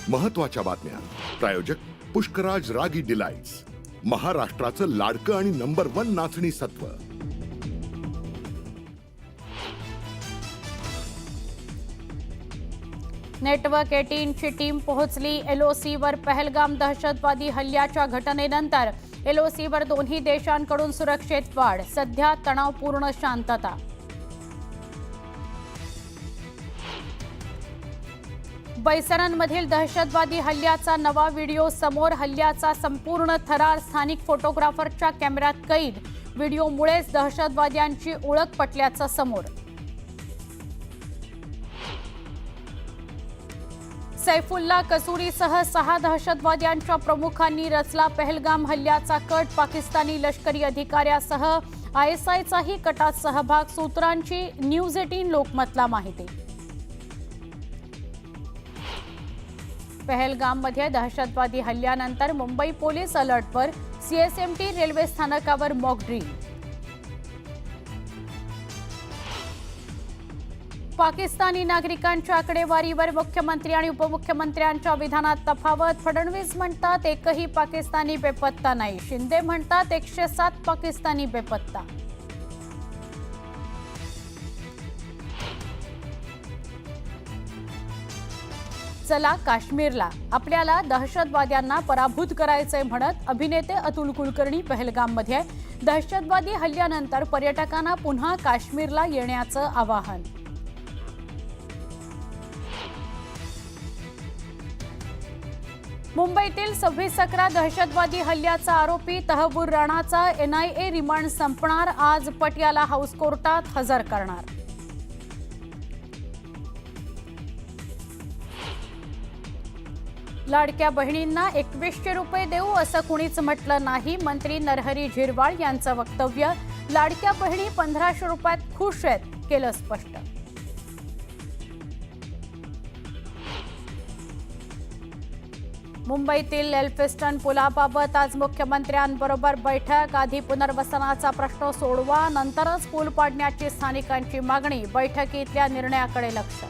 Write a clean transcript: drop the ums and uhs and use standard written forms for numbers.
महत्त्वाच्या बातम्या प्रायोजक पुष्कराज रागी डिलाइट्स, महाराष्ट्राचं लाडकं आणि नंबर 1 नाचणी सत्व। नेटवर्क 18 ची टीम पोहोचली LOC वर। पहलगाम दहशतवादी हल्ल्याच्या घटनेनंतर LOC वर दोन्ही देशांकडून सुरक्षेत वाढ, सध्या तणावपूर्ण शांतता। बैसरणमधील दहशतवादी हल्ल्याचा नवा व्हिडिओ समोर, हल्ल्याचा संपूर्ण थरार स्थानिक फोटोग्राफरच्या कॅमेऱ्यात कैद। व्हिडिओमुळेच दहशतवाद्यांची ओळख पटल्याचं समोर। सैफुल्ला कसूरीसह 6 दहशतवाद्यांच्या प्रमुखांनी रचला पहलगाम हल्ल्याचा कट। पाकिस्तानी लष्करी अधिकाऱ्यासह ISIचाही कटात सहभाग, सूत्रांची न्यूज 18 लोकमतला माहिती। पहलगाममध्ये दहशतवादी हल्ल्यानंतर मुंबई पोलीस अलर्टवर, CSMT रेल्वे स्थानकावर मॉक ड्रिल। पाकिस्तानी नागरिकांच्या आकडेवारीवर मुख्यमंत्री आणि उपमुख्यमंत्र्यांच्या विधानात तफावत। फडणवीस म्हणतात एकही पाकिस्तानी बेपत्ता नाही, शिंदे म्हणतात 107 पाकिस्तानी बेपत्ता। चला काश्मीरला, आपल्याला दहशतवाद्यांना पराभूत करायचंय म्हणत अभिनेते अतुल कुलकर्णी पहलगाममध्ये। दहशतवादी हल्ल्यानंतर पर्यटकांना पुन्हा काश्मीरला येण्याचं आवाहन। मुंबईतील 26/11 दहशतवादी हल्ल्याचा आरोपी तहव्वूर राणाचा NIA रिमांड संपणार, आज पटियाला हाऊस कोर्टात हजर करणार। लाडक्या बहिणींना 2100 रुपये देऊ असं कुणीच म्हटलं नाही, मंत्री नरहरी झिरवाळ यांचं वक्तव्य। लाडक्या बहिणी 1500 रुपयात खुश आहेत, केलं स्पष्ट। मुंबईतील एल्फिस्टन पुलाबाबत आज मुख्यमंत्र्यांबरोबर बैठक। आधी पुनर्वसनाचा प्रश्न सोडवा, नंतरच पूल पाडण्याची स्थानिकांची मागणी। बैठकीतल्या निर्णयाकडे लक्ष।